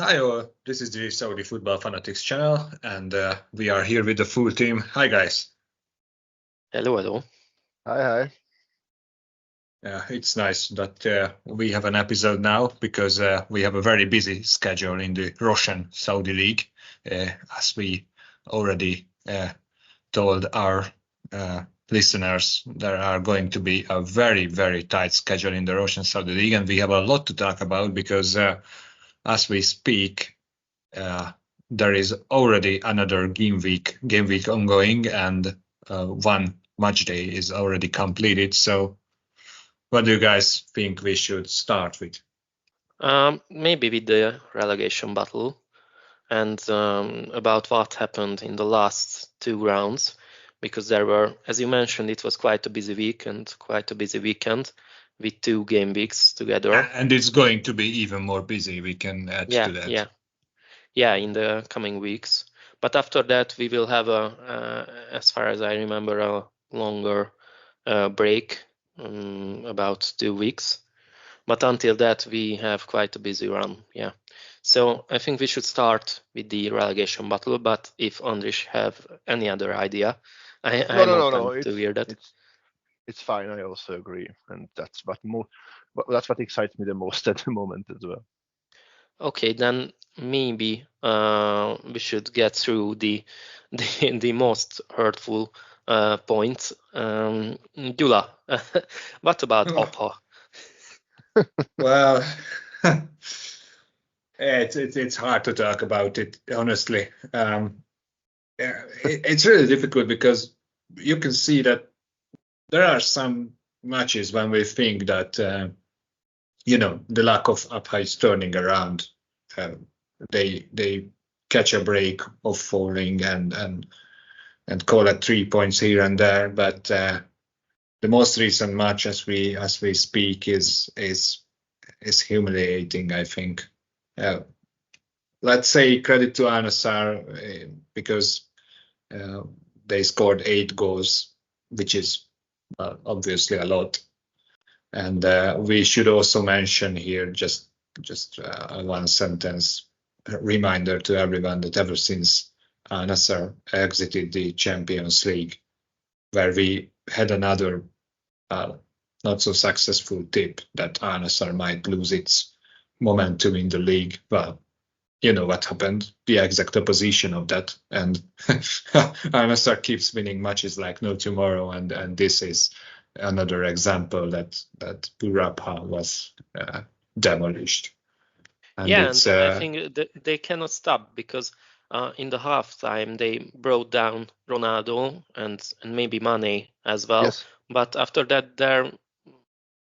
Hi all, this is the Saudi Football Fanatics channel, and we are here with the full team. Hi guys. Hello, hello. Hi. It's nice that we have an episode now because we have a very busy schedule in the Russian Saudi League, as we already told our listeners. There are going to be a very, very tight schedule in the Russian Saudi League, and we have a lot to talk about because as we speak, there is already another game week ongoing, and one match day is already completed. So what do you guys think we should start with? Maybe with the relegation battle and about what happened in the last two rounds, because there were, as you mentioned, it was quite a busy week and quite a busy weekend with two game weeks together. And it's going to be even more busy. We can add to that. Yeah, in the coming weeks. But after that, we will have as far as I remember, a longer break, about 2 weeks. But until that, we have quite a busy run. Yeah. So I think we should start with the relegation battle. But if Andris have any other idea, I'm open to hear that. It's fine. I also agree, and that's what excites me the most at the moment as well. Okay, then maybe we should get through the most hurtful points. Gyula, what about Opha? Well, it's hard to talk about it, honestly. It's really difficult because you can see that there are some matches when we think that the lack of Opha is turning around. They catch a break of falling and call it 3 points here and there, but the most recent match as we speak is humiliating, I think. Let's say credit to Al-Nassr because they scored 8 goals, which is obviously a lot. And we should also mention here just one sentence reminder to everyone that ever since Al-Nassr exited the Champions League, where we had another not so successful tip that Al-Nassr might lose its momentum in the league. Well, you know what happened, the exact opposition of that. And Al-Nassr keeps winning matches like no tomorrow. And this is another example that Buraikan was demolished. And I think they cannot stop because in the halftime they brought down Ronaldo and maybe Mane as well. Yes. But after that, there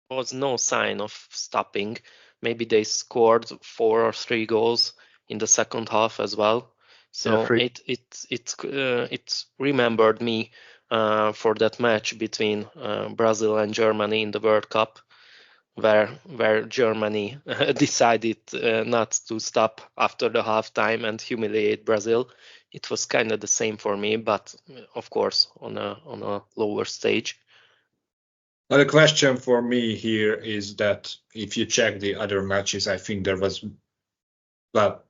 was no sign of stopping. Maybe they scored 4 or 3 goals in the second half as well. So it remembered me for that match between Brazil and Germany in the World Cup, where Germany decided not to stop after the halftime and humiliate Brazil. It was kind of the same for me, but of course on a lower stage. Well, the question for me here is that if you check the other matches, I think there was, well,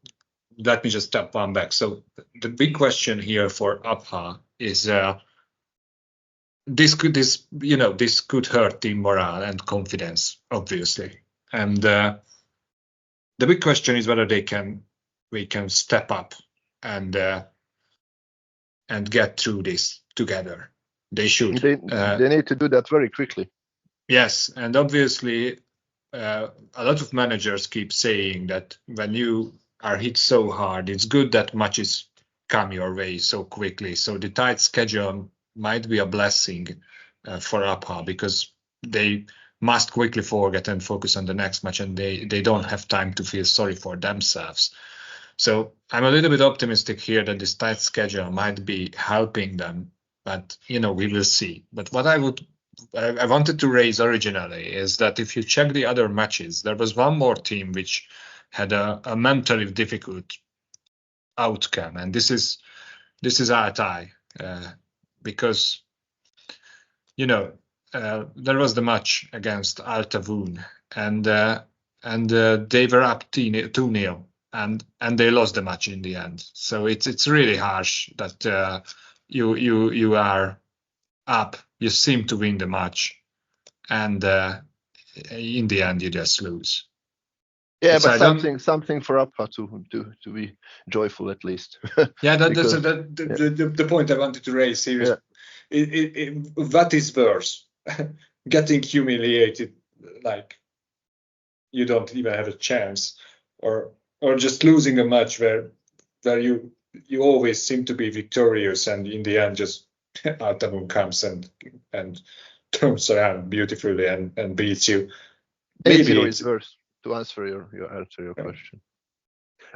let me just step one back. So the big question here for Opha is this could hurt team morale and confidence, obviously. And the big question is whether we can step up and get through this together. They should. They need to do that very quickly. Yes, and obviously a lot of managers keep saying that when you are hit so hard, it's good that matches come your way so quickly. So the tight schedule might be a blessing for Opha because they must quickly forget and focus on the next match, and they don't have time to feel sorry for themselves. So I'm a little bit optimistic here that this tight schedule might be helping them, but we will see. But what I wanted to raise originally is that if you check the other matches, there was one more team which had a mentally difficult outcome, and this is Altai, because there was the match against Al Tawun, and they were up 2-0 and they lost the match in the end. So it's really harsh that you are up, you seem to win the match, and in the end you just lose. Yeah, but something for Abha to be joyful at least. Yeah, the point I wanted to raise here is, what is worse, getting humiliated like you don't even have a chance, or just losing a match where you always seem to be victorious, and in the end just Al-Taboon comes and turns around beautifully and beats you. Maybe it's worse, to answer your question.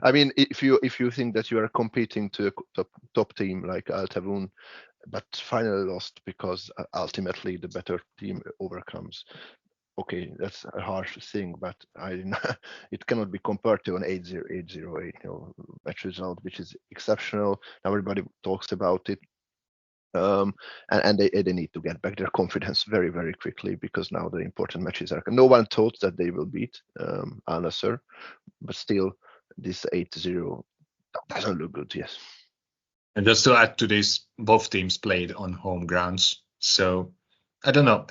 I mean, if you think that you are competing to a top team like Al-Taboon, but finally lost because ultimately the better team overcomes. Okay, that's a harsh thing, but it cannot be compared to an 8-0 match result, which is exceptional. Everybody talks about it. And they need to get back their confidence very, very quickly, because now the important matches are. No one thought that they will beat Al Nassr, but still this 8-0 doesn't look good. Yes. And just to add to this, both teams played on home grounds, so I don't know.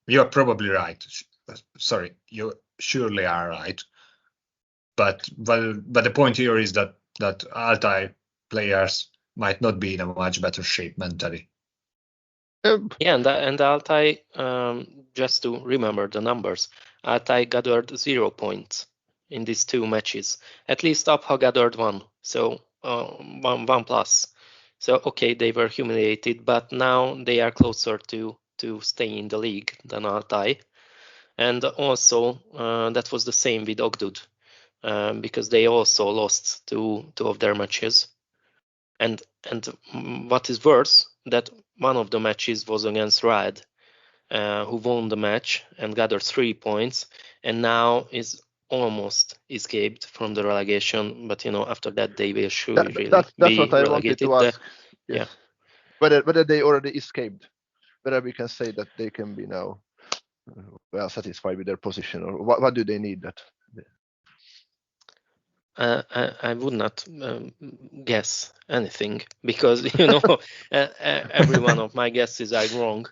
You're probably right. Sorry, you surely are right. But the point here is that Altai players might not be in a much better shape mentally. Yeah, and Altai, just to remember the numbers, Altai gathered 0 points in these 2 matches. At least Abha gathered 1, so 1 plus. So okay, they were humiliated, but now they are closer to stay in the league than Altai. And also that was the same with Ogdud, because they also lost 2 of their matches. And what is worse, that one of the matches was against Rad, who won the match and gathered 3 points, and now is almost escaped from the relegation. But after that they will surely that's be what I relegated. wanted to ask. Yes. Yeah, whether they already escaped, whether we can say that they can be now well satisfied with their position, or what do they need that? I would not guess anything, because every one of my guesses are wrong.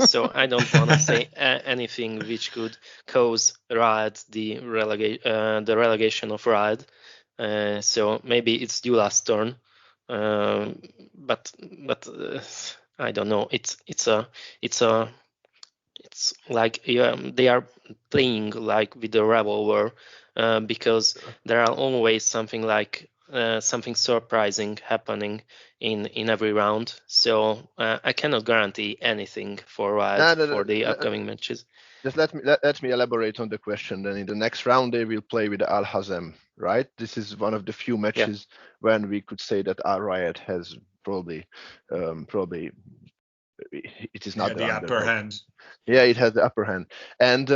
So I don't want to say anything which could cause Rad the relegation of Rad. So maybe it's Dula's turn, but I don't know. It's like they are playing like with the revolver, because there are always something like something surprising happening in every round. So I cannot guarantee anything for Rad for the upcoming matches. Just let me elaborate on the question. Then in the next round they will play with Al Hazem, right? This is one of the few matches when we could say that Al Rayed has probably it is not the upper hand. Yeah, it has the upper hand. And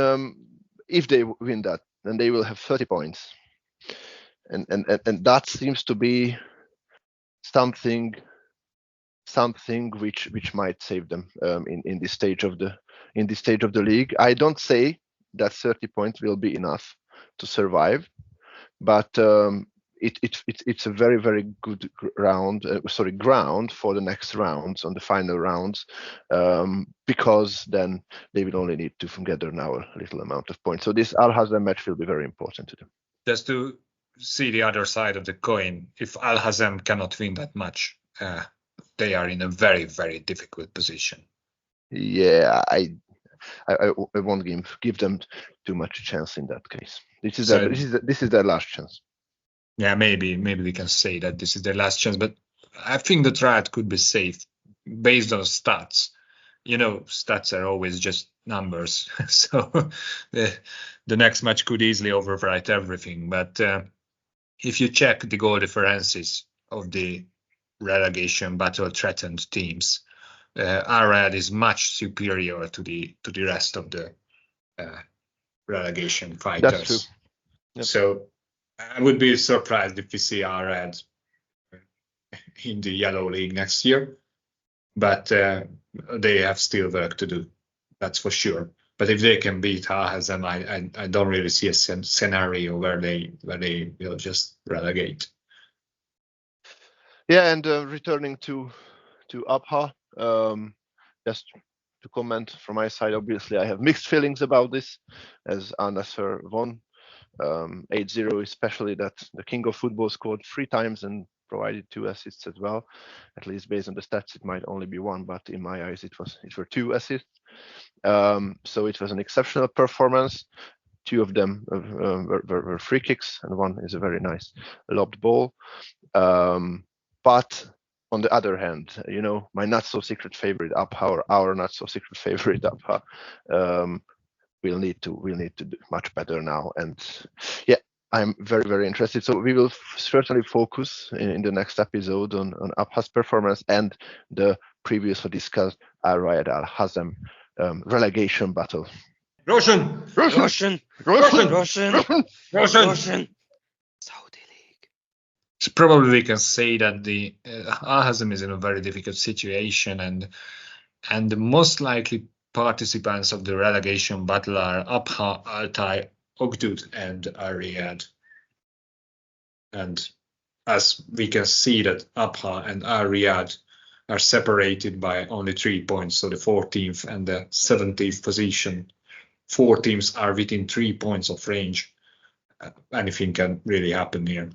if they win that, then they will have 30 points. And that seems to be something which might save them in this stage of the league. I don't say that 30 points will be enough to survive, but it's a very, very good ground for the next rounds, on the final rounds, because then they will only need to gather now a little amount of points. So this Al Hazem match will be very important to them. Just to see the other side of the coin, if Al Hazem cannot win that match, they are in a very, very difficult position. Yeah, I won't give them too much chance in that case. This is their last chance. Yeah, maybe we can say that this is their last chance, but I think the Rad could be safe based on stats. Stats are always just numbers, so the next match could easily overwrite everything. But if you check the goal differences of the relegation battle-threatened teams, Rad is much superior to the rest of the relegation fighters. That's true. Yep. So I would be surprised if we see Rad in the Yellow League next year, but they have still work to do. That's for sure. But if they can beat Al-Hazem, I don't really see a scenario where they will just relegate. Yeah, and returning to Abha, just to comment from my side, obviously I have mixed feelings about this, as Al-Nassr won 8-0, especially that the king of football scored 3 times and provided 2 assists as well. At least based on the stats, it might only be 1, but in my eyes, it were 2 assists. So it was an exceptional performance. 2 of them were free kicks, and 1 is a very nice lobbed ball. But on the other hand, my not so secret favorite Abha, or our not so secret favorite Abha, we'll need to do much better now. And yeah, I'm very, very interested. So we will certainly focus in the next episode on Abha's performance and the previously discussed Al-Riyad Al-Hazem relegation battle. Roshan! Saudi League. So probably we can say that the Al-Hazem is in a very difficult situation, and the most likely participants of the relegation battle are Abha, Altay, Ogdud, and Al-Riyad. And as we can see that Abha and Al-Riyad are separated by only 3 points, so the 14th and the 17th position. 4 teams are within 3 points of range. Anything can really happen here.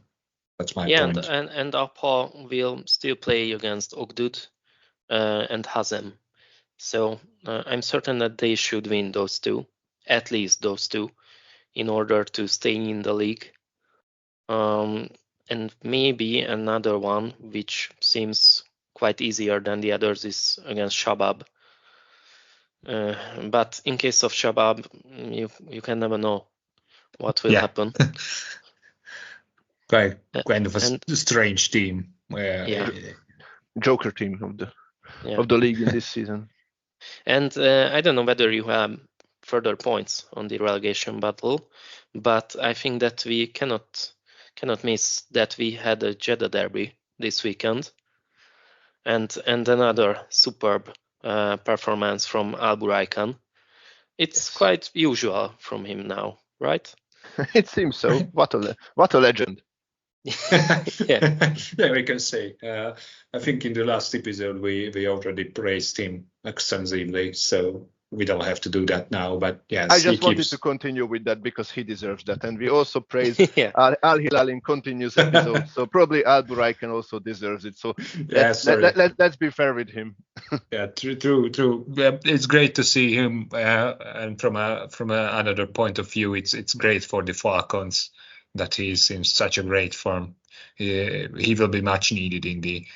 That's my point. And Abha will still play against Ogdud and Hazem. So I'm certain that they should win those 2, at least those 2, in order to stay in the league. And maybe another one, which seems quite easier than the others, is against Shabab. But in case of Shabab, you can never know what will happen. kind of a strange team. Joker team of the league in this season. And I don't know whether you have further points on the relegation battle, but I think that we cannot miss that we had a Jeddah derby this weekend, and another superb performance from Al-Buraikan. It's quite usual from him now, right? It seems so. What a legend. Yeah, we can say. I think in the last episode we already praised him extensively, so we don't have to do that now. But yes, I just wanted to continue with that because he deserves that, and we also praised Al-Hilal in continuous episodes. So probably Al-Buraikan also deserves it. So let's be fair with him. Yeah, true. It's great to see him, and from another point of view, it's great for the Falcons that he's in such a great form. He will be much needed in the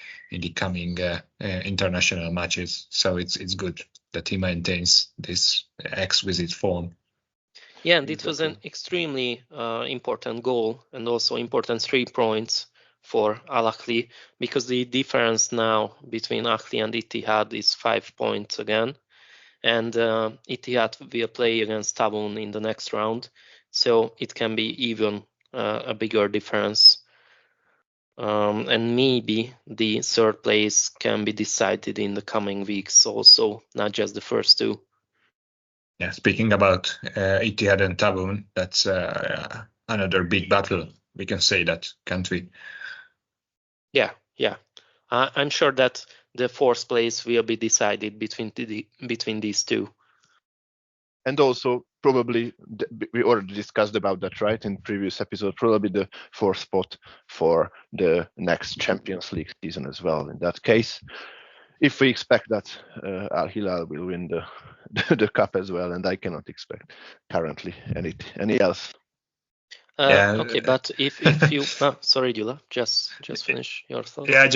coming international matches. So it's good that he maintains this exquisite form. Yeah, and it was an extremely important goal, and also important 3 points for Al-Ahly, because the difference now between Ahly and Ittihad is 5 points again, and Ittihad will play against Tabun in the next round, so it can be even a bigger difference, and maybe the 3rd place can be decided in the coming weeks also, not just the first 2. Yeah, speaking about Ittihad and Tabun, that's another big battle. We can say that, can't we? Yeah. I'm sure that the 4th place will be decided between these 2. And also, probably, we already discussed about that, right, in previous episode, probably the 4th spot for the next Champions League season as well. In that case, if we expect that Al-Hilal will win the cup as well, and I cannot expect currently any else. Okay, but if you sorry, Dula, just finish your thoughts. Yeah, I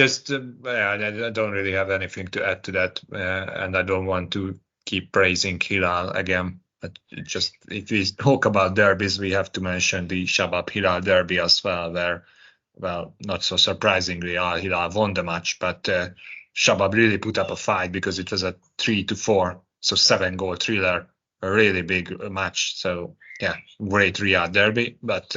don't really have anything to add to that, and I don't want to keep praising Hilal again. But just if we talk about derbies, we have to mention the Shabab Hilal derby as well, where, well, not so surprisingly, Al-Hilal won the match, but Shabab really put up a fight because it was a 3-4, so 7-goal thriller, a really big match. So yeah, great Riyadh derby, but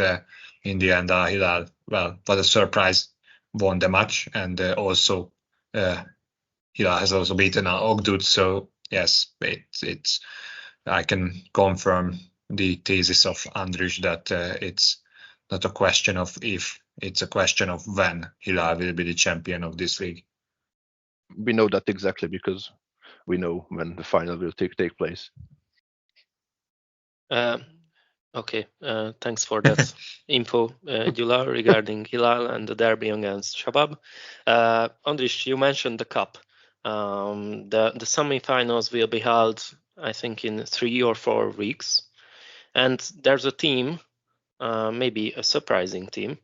in the end, Al-Hilal, well, what a surprise, won the match, and also Hilal has also beaten Ogdud. So yes, it's I can confirm the thesis of Andris that it's not a question of if, it's a question of when Hilal will be the champion of this league. We know that exactly because we know when the final will take place. Okay, thanks for that info, Gyula, regarding Hilal and the derby against Shabab. Andris, you mentioned the cup. The semi-finals will be held, I think, in 3 or 4 weeks. And there's a team, maybe a surprising team,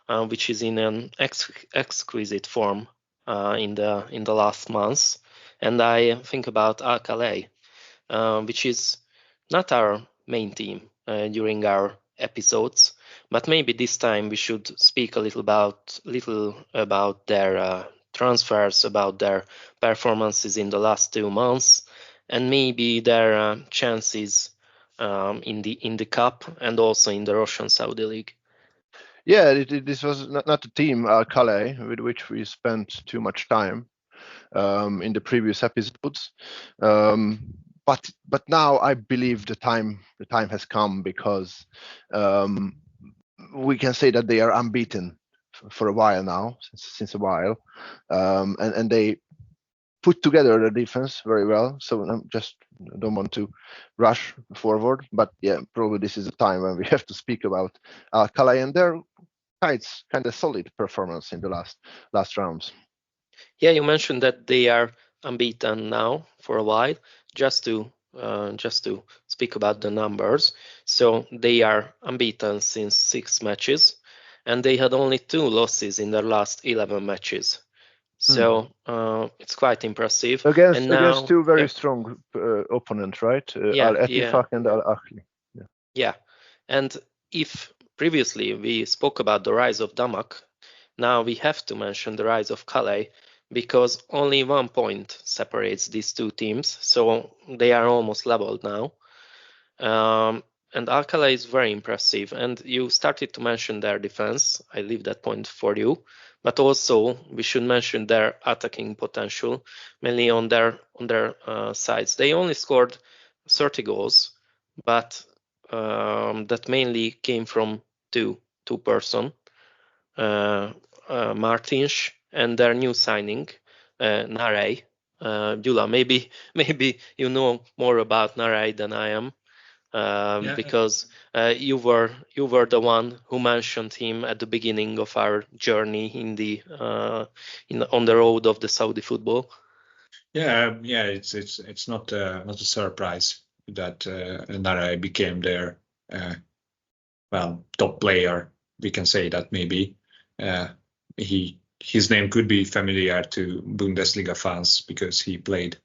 which is in an exquisite form in the last months. And I think about Al-Khaleej, which is not our main team during our episodes, but maybe this time we should speak a little about their transfers, about their performances in the last 2 months, and maybe their chances in the cup and also in the Russian Saudi League. Yeah, this was not a team, Al-Khaleej, with which we spent too much time in the previous episodes. But now I believe the time has come, because we can say that they are unbeaten for a while now, since a while, and they put together the defense very well. So I just don't want to rush forward, but yeah, probably this is a time when we have to speak about Al-Khaleej and their kind of solid performance in the last rounds. Yeah, you mentioned that they are unbeaten now for a while. Just to speak about the numbers, so they are unbeaten since 6 matches, and they had only 2 losses in their last 11 matches. So it's quite impressive. Against 2 very strong opponents, right? Al-Ettifaq and Al-Ahli. Yeah, and if previously we spoke about the rise of Damak, now we have to mention the rise of Khaleej, because only 1 point separates these 2 teams, so they are almost leveled now. And Al-Khaleej is very impressive, and you started to mention their defense. I leave that point for you, but also we should mention their attacking potential, mainly on their sides. They only scored 30 goals, but that mainly came from two person, Martins and their new signing, Narey. Gyula, maybe you know more about Narey than I am, because you were the one who mentioned him at the beginning of our journey on the road of the Saudi football. Yeah, it's not a surprise that Narey became their top player. We can say that maybe his name could be familiar to Bundesliga fans because he played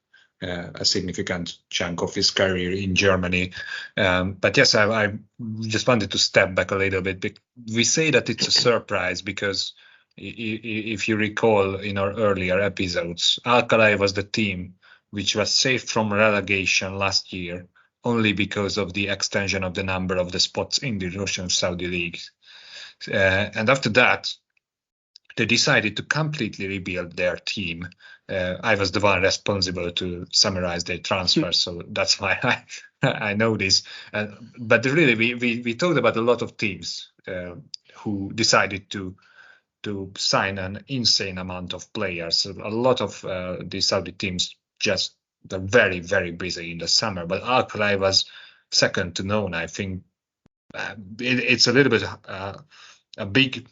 a significant chunk of his career in Germany. But yes, I just wanted to step back a little bit. We say that it's a surprise because if you recall in our earlier episodes, Al-Khaleej was the team which was saved from relegation last year only because of the extension of the number of the spots in the Russian Saudi League. And after that, they decided to completely rebuild their team. I was the one responsible to summarize their transfers, so that's why I know this. But really, we talked about a lot of teams who decided to sign an insane amount of players. A lot of the Saudi teams just were very, very busy in the summer. But Al-Khaleej was second to none. I think it's a little bit a big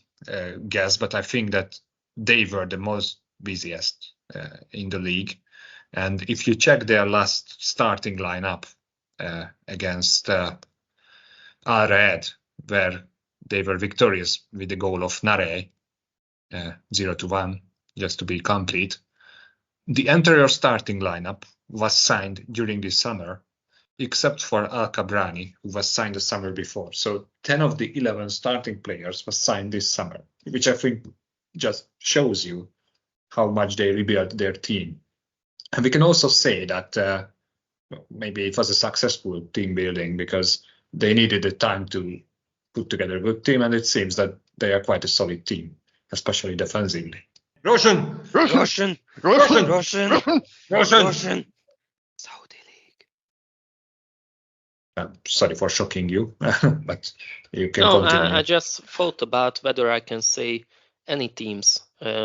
guess, but I think that they were the most busiest in the league. And if you check their last starting lineup against Al-Raed, where they were victorious with the goal of Narey, 0-1, just to be complete, the entire starting lineup was signed during the summer, except for Al-Kabrani, who was signed the summer before. So 10 of the 11 starting players was signed this summer, which I think just shows you how much they rebuilt their team. And we can also say that maybe it was a successful team building because they needed the time to put together a good team, and it seems that they are quite a solid team, especially defensively. Russian. Saudi League. Sorry for shocking you, but you can continue. I just thought about whether I can say any teams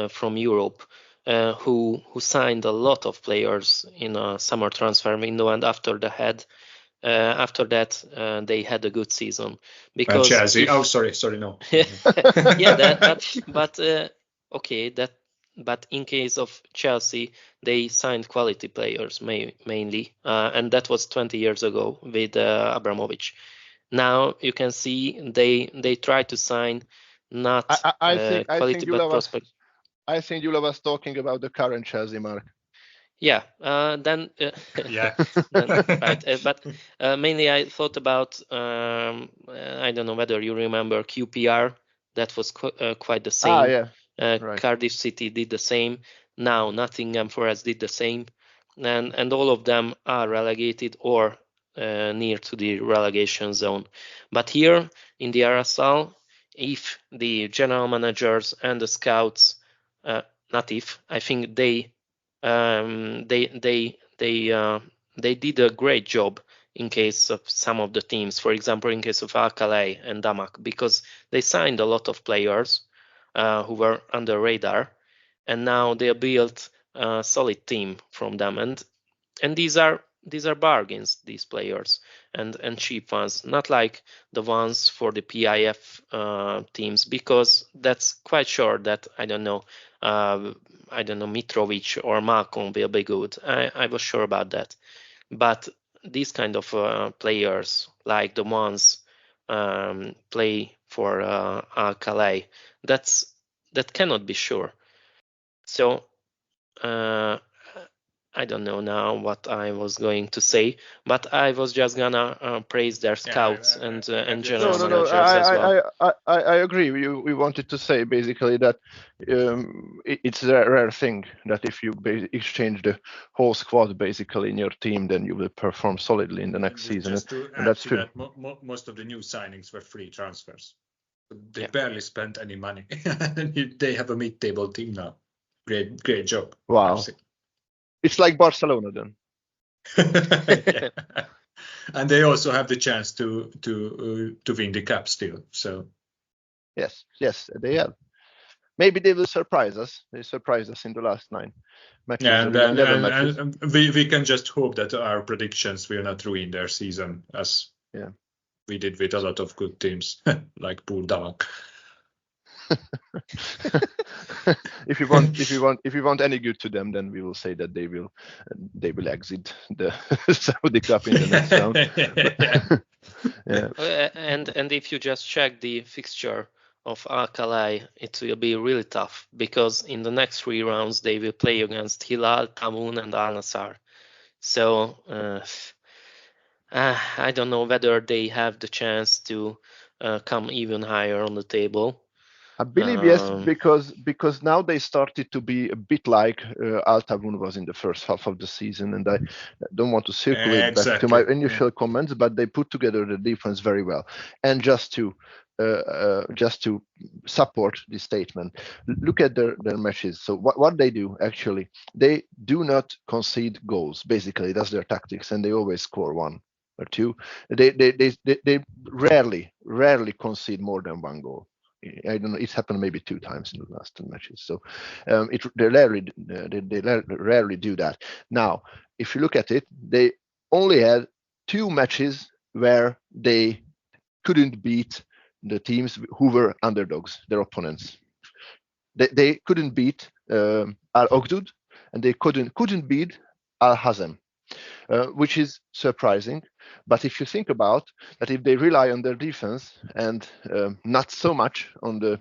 from Europe who signed a lot of players in a summer transfer window, and after that they had a good season. Because Chelsea. Sorry, no. Yeah, okay, but in case of Chelsea, they signed quality players mainly, and that was 20 years ago with Abramovich. Now you can see they try to sign not quality but prospect. I think Jula was talking about the current Chelsea, Mark. Yeah, then yeah, right. But mainly I thought about I don't know whether you remember QPR. That was quite the same. Yeah. Right. Cardiff City did the same. Now Nottingham Forest did the same, and all of them are relegated or near to the relegation zone. But here in the RSL, if the general managers and the scouts, I think they did a great job in case of some of the teams. For example, in case of Al-Khaleej and Damak, because they signed a lot of players who were under radar, and now they built a solid team from them. And these are bargains, these players, and cheap ones, not like the ones for the PIF teams, because that's quite sure that I don't know Mitrovic or Malcolm will be good. I was sure about that. But these kind of players, like the ones play for Al-Khaleej, that cannot be sure. So I don't know now what I was going to say, but I was just gonna praise their scouts and general managers as well. I agree. We wanted to say basically that it's a rare thing that if you exchange the whole squad basically in your team, then you will perform solidly in the next season. Just to add to that, most of the new signings were free transfers. They barely spent any money. They have a mid-table team now. Great job. Wow. It's like Barcelona then. Yeah. And they also have the chance to win the cup still. So yes, they have. Maybe they will surprise us. They surprised us in the last 9 matches. Yeah, and we can just hope that our predictions will not ruin their season, as we did with a lot of good teams like Pool Damak. if you want any good to them, then we will say that they will exit the Saudi Cup in the next round. Yeah. And if you just check the fixture of Al-Khaleej, it will be really tough, because in the next 3 rounds they will play against Hilal, Tamoon, and Al Nassr. So I don't know whether they have the chance to come even higher on the table. I believe yes, because now they started to be a bit like Al Taboon was in the first half of the season, and I don't want to circulate back to my initial comments, but they put together the defense very well. And just to support this statement, look at their matches. So what they do actually, they do not concede goals. Basically, that's their tactics, and they always score 1 or 2. They rarely concede more than 1 goal. I don't know. It's happened maybe 2 times in the last 10 matches. So they rarely do that. Now, if you look at it, they only had 2 matches where they couldn't beat the teams who were underdogs, their opponents. They couldn't beat Al Ogdud, and they couldn't beat Al Hazem, which is surprising. But if you think about that, if they rely on their defense and not so much on the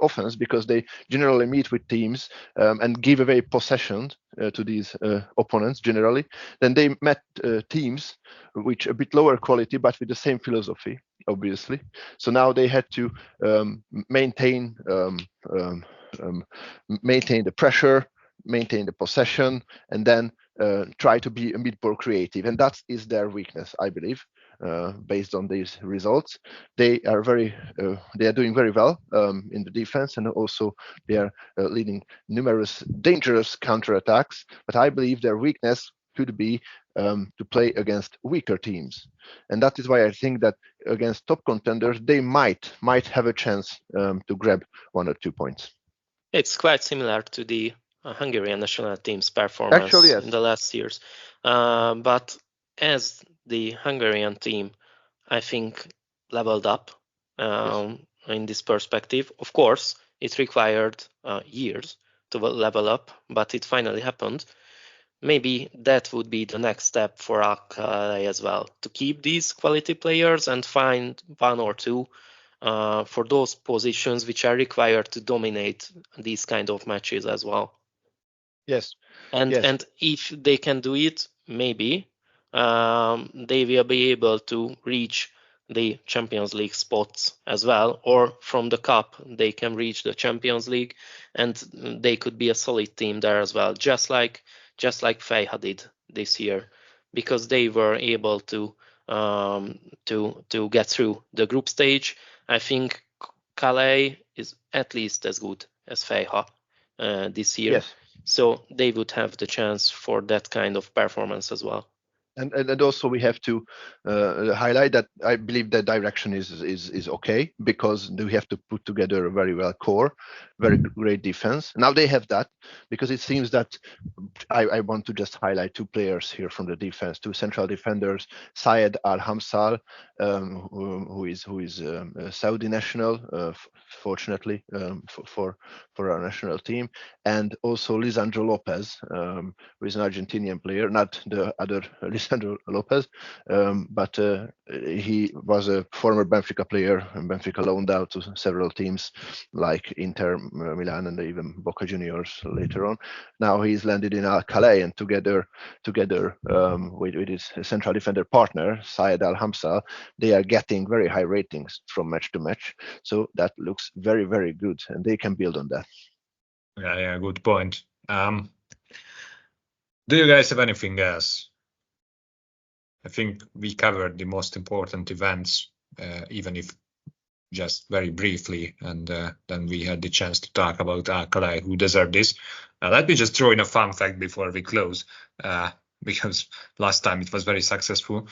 offense, because they generally meet with teams and give away possession to these opponents generally, then they met teams which a bit lower quality but with the same philosophy, obviously. So now they had to maintain the pressure, maintain the possession, and then try to be a bit more creative, and that is their weakness, I believe. Based on these results, they are doing very well in the defense, and also they are leading numerous dangerous counterattacks. But I believe their weakness could be to play against weaker teams, and that is why I think that against top contenders they might have a chance to grab 1 or 2 points. It's quite similar to the Hungarian national team's performance Actually, yes. in the last years, but as the Hungarian team, I think, leveled up Yes. in this perspective. Of course, it required years to level up, but it finally happened. Maybe that would be the next step for Al-Khaleej as well, to keep these quality players and find 1 or 2 for those positions which are required to dominate these kind of matches as well. Yes. And if they can do it, maybe they will be able to reach the Champions League spots as well, or from the cup they can reach the Champions League, and they could be a solid team there as well, just like Fejha did this year, because they were able to get through the group stage. I think Calais is at least as good as Fejha this year. Yes. So they would have the chance for that kind of performance as well. And also we have to highlight that I believe the direction is okay, because we have to put together a very well core, very great defense. Now they have that, because it seems that I want to just highlight 2 players here from the defense, 2 central defenders, Syed Al-Hamsal, who is a Saudi national, fortunately for our national team, and also Lisandro Lopez, who is an Argentinian player, not the other Lisandro Lopez, but he was a former Benfica player, and Benfica loaned out to several teams like Inter Milan and even Boca Juniors later on. Now he's landed in Al-Khaleej, and together with his central defender partner Syed Al-Hamsal, they are getting very high ratings from match to match. So that looks very, very good, and they can build on that. Yeah, good point. Do you guys have anything else? I think we covered the most important events, even if just very briefly, and then we had the chance to talk about Al-Khaleej, who deserved this. Let me just throw in a fun fact before we close, because last time it was very successful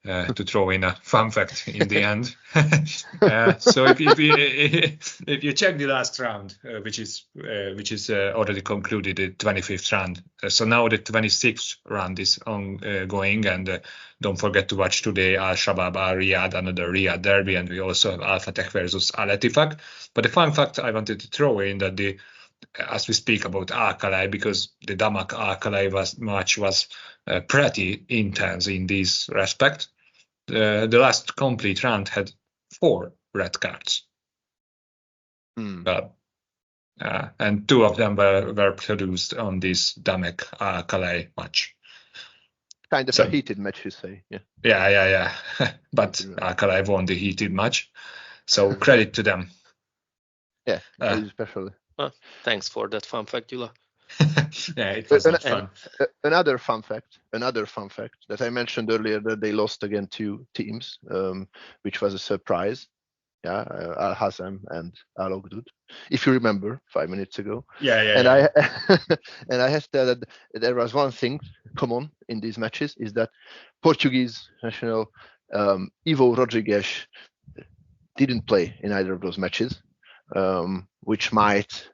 to throw in a fun fact in the end. So if you check the last round, which is already concluded, the 25th round. So now the 26th round is ongoing, and don't forget to watch today Al-Shabaab, Al-Riyadh, another Riyadh derby, and we also have Al-Fateh versus Al-Ettifaq. But the fun fact I wanted to throw in that as we speak about Al-Khaleej, because the Damak Al-Khaleej match was pretty intense in this respect. The last complete round had 4 red cards. And 2 of them were produced on this Damak Al-Khaleej match. Kind of a heated match, you say. Yeah. But Al-Khaleej won the heated match. So credit to them. Yeah, especially. Thanks for that fun fact, Gyula. Yeah, it was not fun. Another fun fact that I mentioned earlier, that they lost again 2 teams, which was a surprise. Yeah, Al-Hazm and Al-Ogdud, if you remember 5 minutes ago. Yeah. And I have to tell that there was one thing common in these matches, is that Portuguese national Ivo Rodrigues didn't play in either of those matches, which might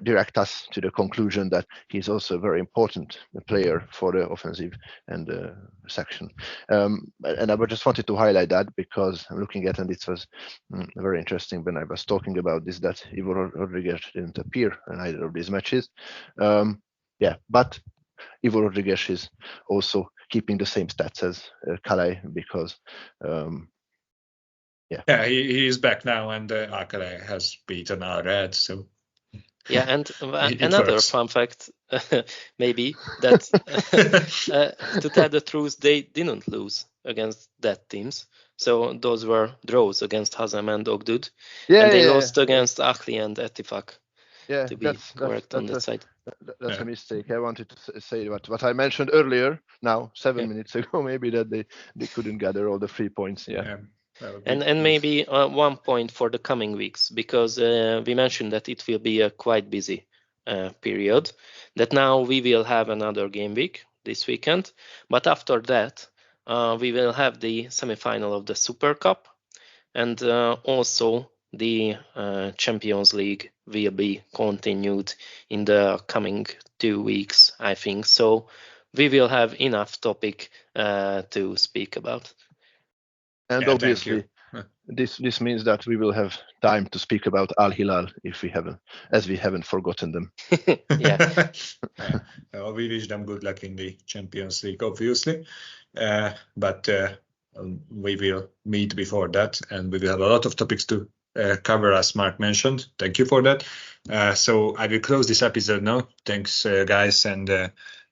direct us to the conclusion that he's also a very important player for the offensive and section. And I just wanted to highlight that, because I'm looking at, and it was very interesting when I was talking about this, that Ivo Rodrigues didn't appear in either of these matches. But Ivo Rodrigues is also keeping the same stats as Calais, because he is back now, and Al-Khaleej has beaten our Red, so yeah. And another works. Fun fact, maybe, that to tell the truth, they didn't lose against that teams. So those were draws against Hazem and Ogdud, and they lost against Ahli and Ettifaq. Yeah, to be correct on that side. That's a mistake. I wanted to say what I mentioned earlier. Now 7 minutes ago, maybe, that they couldn't gather all the 3 points. And maybe 1 point for the coming weeks, because we mentioned that it will be a quite busy period, that now we will have another game week, this weekend. But after that, we will have the semi-final of the Super Cup, and also the Champions League will be continued in the coming 2 weeks, I think. So we will have enough topic to speak about. And Yeah, obviously, this means that we will have time to speak about Al-Hilal if we haven't forgotten them. Yeah. We wish them good luck in the Champions League, obviously, but we will meet before that, and we will have a lot of topics to cover, as Mark mentioned. Thank you for that. So I will close this episode now. Thanks, guys, and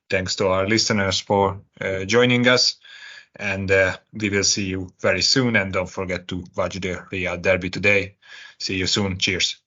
thanks to our listeners for joining us. And we will see you very soon. And don't forget to watch the Real Derby today. See you soon. Cheers.